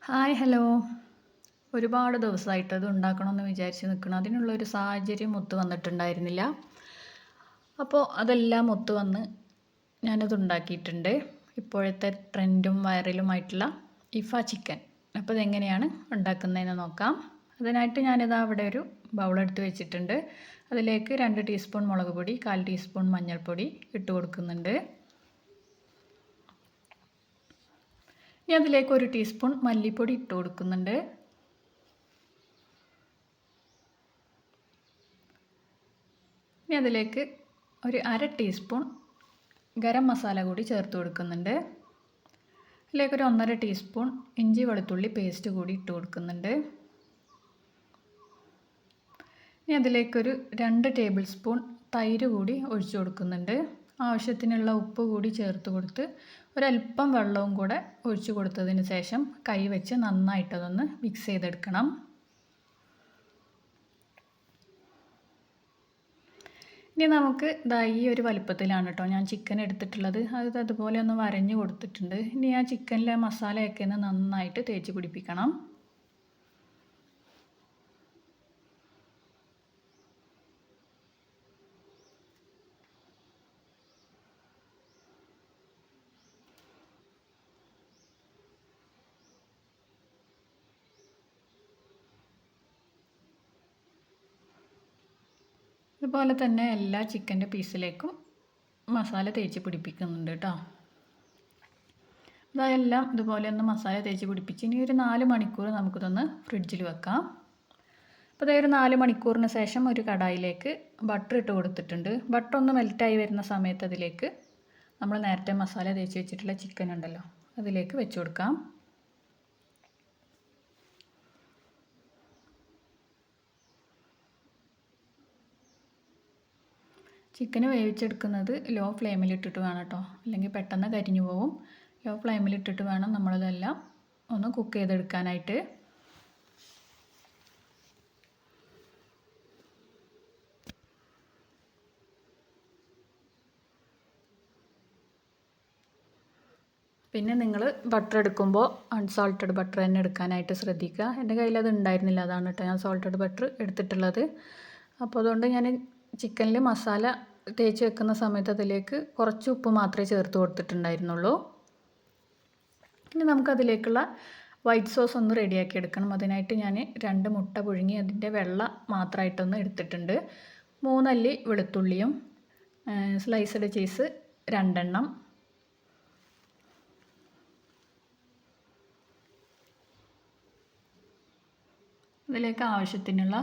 Hi hello. ഒരുപാട് ദിവസമായിട്ട് അത് ഉണ്ടാക്കണമെന്ന് വിചാരിച്ച് നിൽക്കണം. അതിനുള്ളൊരു സാഹചര്യം ഒത്തു വന്നിട്ടുണ്ടായിരുന്നില്ല. അപ്പോൾ അതെല്ലാം ഒത്തു വന്ന് ഞാനത് ഉണ്ടാക്കിയിട്ടുണ്ട്. ഇപ്പോഴത്തെ ട്രെൻഡും വൈറലുമായിട്ടുള്ള ഇഫ ചിക്കൻ. അപ്പോൾ ഇതെങ്ങനെയാണ് ഉണ്ടാക്കുന്നതെന്ന് നോക്കാം. അതിനായിട്ട് ഞാനിതാ അവിടെ ഒരു ബൗളെടുത്ത് വെച്ചിട്ടുണ്ട്. അതിലേക്ക് 2 ടീസ്പൂൺ മുളക് പൊടി, 1/4 ടീസ്പൂൺ മഞ്ഞൾപ്പൊടി ഇട്ട് കൊടുക്കുന്നുണ്ട്. ഇനി അതിലേക്ക് 1 ടീസ്പൂൺ മല്ലിപ്പൊടി ഇട്ട് കൊടുക്കുന്നുണ്ട്. ഇനി അതിലേക്ക് ഒരു 1/2 ടീസ്പൂൺ ഗരം മസാല കൂടി ചേർത്ത് കൊടുക്കുന്നുണ്ട്. അതിലേക്കൊരു 1/2 ടീസ്പൂൺ ഇഞ്ചി വെളുത്തുള്ളി പേസ്റ്റ് കൂടി ഇട്ട് കൊടുക്കുന്നുണ്ട്. ഇനി അതിലേക്കൊരു 2 ടേബിൾ സ്പൂൺ തൈര് കൂടി ഒഴിച്ചു കൊടുക്കുന്നുണ്ട്. ആവശ്യത്തിനുള്ള ഉപ്പ് കൂടി ചേർത്ത് കൊടുത്ത് ഒരല്പം വെള്ളവും കൂടെ ഒഴിച്ചു കൊടുത്തതിന് ശേഷം കൈ വെച്ച് നന്നായിട്ടതൊന്ന് മിക്സ് ചെയ്തെടുക്കണം. ഇനി നമുക്ക് ഈ ഒരു വലുപ്പത്തിലാണ് കേട്ടോ ഞാൻ ചിക്കൻ എടുത്തിട്ടുള്ളത്. അത് അതുപോലെ ഒന്ന് വരഞ്ഞു കൊടുത്തിട്ടുണ്ട്. ഇനി ആ ചിക്കനിലെ മസാലയൊക്കെ ഒന്ന് നന്നായിട്ട് തേച്ച് പിടിപ്പിക്കണം. ഇതുപോലെ തന്നെ എല്ലാ ചിക്കൻ്റെ പീസിലേക്കും മസാല തേച്ച് പിടിപ്പിക്കുന്നുണ്ട് കേട്ടോ. ഇതെല്ലാം ഇതുപോലെ ഒന്ന് മസാല തേച്ച് പിടിപ്പിച്ച് ഇനി ഒരു 4 മണിക്കൂർ നമുക്കിതൊന്ന് ഫ്രിഡ്ജിൽ വെക്കാം. അപ്പോൾ ഒരു 4 മണിക്കൂറിന് ശേഷം ഒരു കടായിലേക്ക് ബട്ടർ ഇട്ട് കൊടുത്തിട്ടുണ്ട്. ബട്ടർ ഒന്ന് മെൽറ്റായി വരുന്ന സമയത്ത് അതിലേക്ക് നമ്മൾ നേരത്തെ മസാല തേച്ച് വെച്ചിട്ടുള്ള ചിക്കൻ ഉണ്ടല്ലോ അതിലേക്ക് വെച്ച് കൊടുക്കാം. ചിക്കന് വേവിച്ചെടുക്കുന്നത് ലോ ഫ്ലെയിമിലിട്ടിട്ട് വേണം കേട്ടോ, അല്ലെങ്കിൽ പെട്ടെന്ന് കരിഞ്ഞു പോകും. ലോ ഫ്ലെയിമിലിട്ടിട്ട് വേണം നമ്മളിതെല്ലാം ഒന്ന് കുക്ക് ചെയ്തെടുക്കാനായിട്ട്. പിന്നെ നിങ്ങൾ ബട്ടർ എടുക്കുമ്പോൾ അൺസാൾട്ടഡ് ബട്ടർ തന്നെ എടുക്കാനായിട്ട് ശ്രദ്ധിക്കുക. എൻ്റെ കയ്യിൽ അത് ഉണ്ടായിരുന്നില്ല, അതാണ് കേട്ടോ ഞാൻ സോൾട്ടഡ് ബട്ടർ എടുത്തിട്ടുള്ളത്. അപ്പോൾ അതുകൊണ്ട് ഞാൻ ചിക്കനിൽ മസാല തേച്ച് വെക്കുന്ന സമയത്ത് അതിലേക്ക് കുറച്ച് ഉപ്പ് മാത്രമേ ചേർത്ത് കൊടുത്തിട്ടുണ്ടായിരുന്നുള്ളൂ. ഇനി നമുക്കതിലേക്കുള്ള വൈറ്റ് സോസ് ഒന്ന് റെഡിയാക്കി എടുക്കണം. അതിനായിട്ട് ഞാൻ 2 മുട്ട പുഴുങ്ങി അതിൻ്റെ വെള്ള മാത്രമായിട്ടൊന്ന് എടുത്തിട്ടുണ്ട്. 3 അല്ലി വെളുത്തുള്ളിയും സ്ലൈസ്ഡ് ചീസ് 2 എണ്ണം, അതിലേക്ക് ആവശ്യത്തിനുള്ള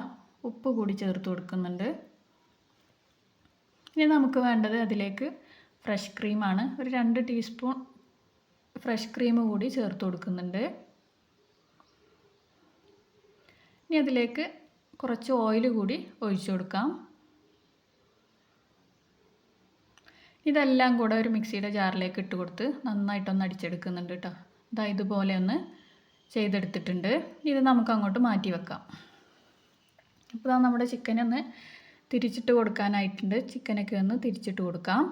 ഉപ്പ് കൂടി ചേർത്ത് കൊടുക്കുന്നുണ്ട്. ഇനി നമുക്ക് വേണ്ടത് അതിലേക്ക് ഫ്രഷ് ക്രീമാണ്. ഒരു 2 ടീസ്പൂൺ ഫ്രഷ് ക്രീം കൂടി ചേർത്ത് കൊടുക്കുന്നുണ്ട്. ഇനി അതിലേക്ക് കുറച്ച് ഓയിൽ കൂടി ഒഴിച്ചു കൊടുക്കാം. ഇതെല്ലാം കൂടെ ഒരു മിക്സിയുടെ ജാറിലേക്ക് ഇട്ട് കൊടുത്ത് നന്നായിട്ടൊന്ന് അടിച്ചെടുക്കുന്നുണ്ട് കേട്ടോ. ഇതുപോലെ ഒന്ന് ചെയ്തെടുത്തിട്ടുണ്ട്. ഇത് നമുക്ക് അങ്ങോട്ട് മാറ്റി വെക്കാം. അപ്പോൾ നമ്മുടെ ചിക്കനൊന്ന് തിരിച്ചിട്ട് കൊടുക്കാനായിട്ടുണ്ട്. ചിക്കനൊക്കെ ഒന്ന് തിരിച്ചിട്ട് കൊടുക്കാം.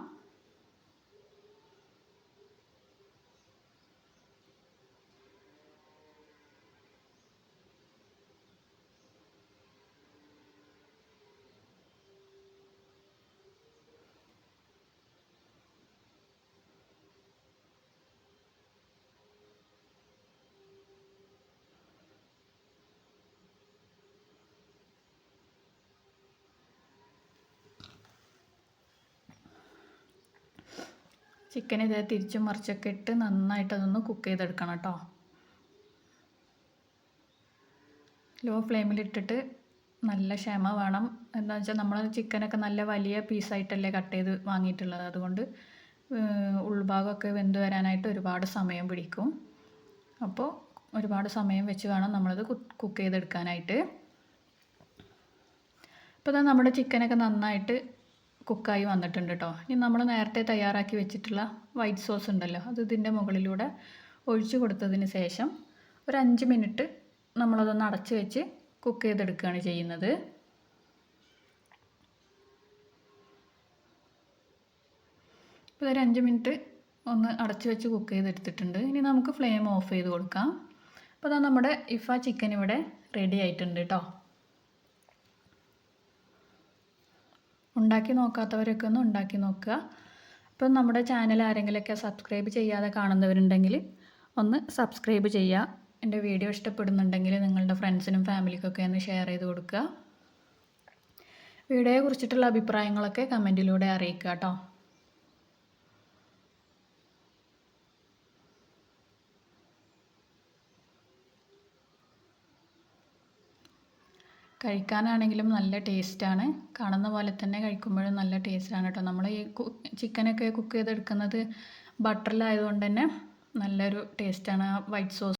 ചിക്കൻ ഇത് തിരിച്ചും മറിച്ചൊക്കെ ഇട്ട് നന്നായിട്ട് അതൊന്ന് കുക്ക് ചെയ്തെടുക്കണം കേട്ടോ. ലോ ഫ്ലെയിമിലിട്ടിട്ട് നല്ല ക്ഷമ വേണം. എന്താണെന്ന് വെച്ചാൽ നമ്മൾ ചിക്കനൊക്കെ നല്ല വലിയ പീസായിട്ടല്ലേ കട്ട് ചെയ്ത് വാങ്ങിയിട്ടുള്ളത്. അതുകൊണ്ട് ഉൾഭാഗമൊക്കെ വെന്ത് വരാനായിട്ട് ഒരുപാട് സമയം പിടിക്കും. അപ്പോൾ ഒരുപാട് സമയം വെച്ച് വേണം നമ്മളത് കുക്ക് ചെയ്തെടുക്കാനായിട്ട്. അപ്പോൾ നമ്മുടെ ചിക്കനൊക്കെ നന്നായിട്ട് കുക്കായി വന്നിട്ടുണ്ട് കേട്ടോ. ഇനി നമ്മൾ നേരത്തെ തയ്യാറാക്കി വെച്ചിട്ടുള്ള വൈറ്റ് സോസ് ഉണ്ടല്ലോ അത് ഇതിൻ്റെ മുകളിലൂടെ ഒഴിച്ചു കൊടുത്തതിന് ശേഷം ഒരു 5 മിനിറ്റ് നമ്മളതൊന്ന് അടച്ച് വെച്ച് കുക്ക് ചെയ്തെടുക്കുകയാണ് ചെയ്യുന്നത്. ഇപ്പോൾ ഒരു 5 മിനിറ്റ് ഒന്ന് അടച്ച് വെച്ച് കുക്ക് ചെയ്തെടുത്തിട്ടുണ്ട്. ഇനി നമുക്ക് ഫ്ലെയിം ഓഫ് ചെയ്ത് കൊടുക്കാം. അപ്പോൾ അതാ നമ്മുടെ ഇഫ ചിക്കൻ ഇവിടെ റെഡി ആയിട്ടുണ്ട് കേട്ടോ. ഉണ്ടാക്കി നോക്കാത്തവരൊക്കെ ഒന്ന് ഉണ്ടാക്കി നോക്കുക. അപ്പം നമ്മുടെ ചാനൽ ആരെങ്കിലുമൊക്കെ സബ്സ്ക്രൈബ് ചെയ്യാതെ കാണുന്നവരുണ്ടെങ്കിൽ ഒന്ന് സബ്സ്ക്രൈബ് ചെയ്യുക. എൻ്റെ വീഡിയോ ഇഷ്ടപ്പെടുന്നുണ്ടെങ്കിൽ നിങ്ങളുടെ ഫ്രണ്ട്സിനും ഫാമിലിക്കൊക്കെ ഒന്ന് ഷെയർ ചെയ്ത് കൊടുക്കുക. വീഡിയോയെ കുറിച്ചിട്ടുള്ള അഭിപ്രായങ്ങളൊക്കെ കമൻറ്റിലൂടെ അറിയിക്കുക കേട്ടോ. കഴിക്കാനാണെങ്കിലും നല്ല ടേസ്റ്റാണ്. കാണുന്ന പോലെ തന്നെ കഴിക്കുമ്പോഴും നല്ല ടേസ്റ്റാണ് കേട്ടോ. നമ്മൾ ഈ ചിക്കനൊക്കെ കുക്ക് ചെയ്തെടുക്കുന്നത് ബട്ടറിലായതുകൊണ്ട് തന്നെ നല്ലൊരു ടേസ്റ്റാണ്. ആ വൈറ്റ് സോസ്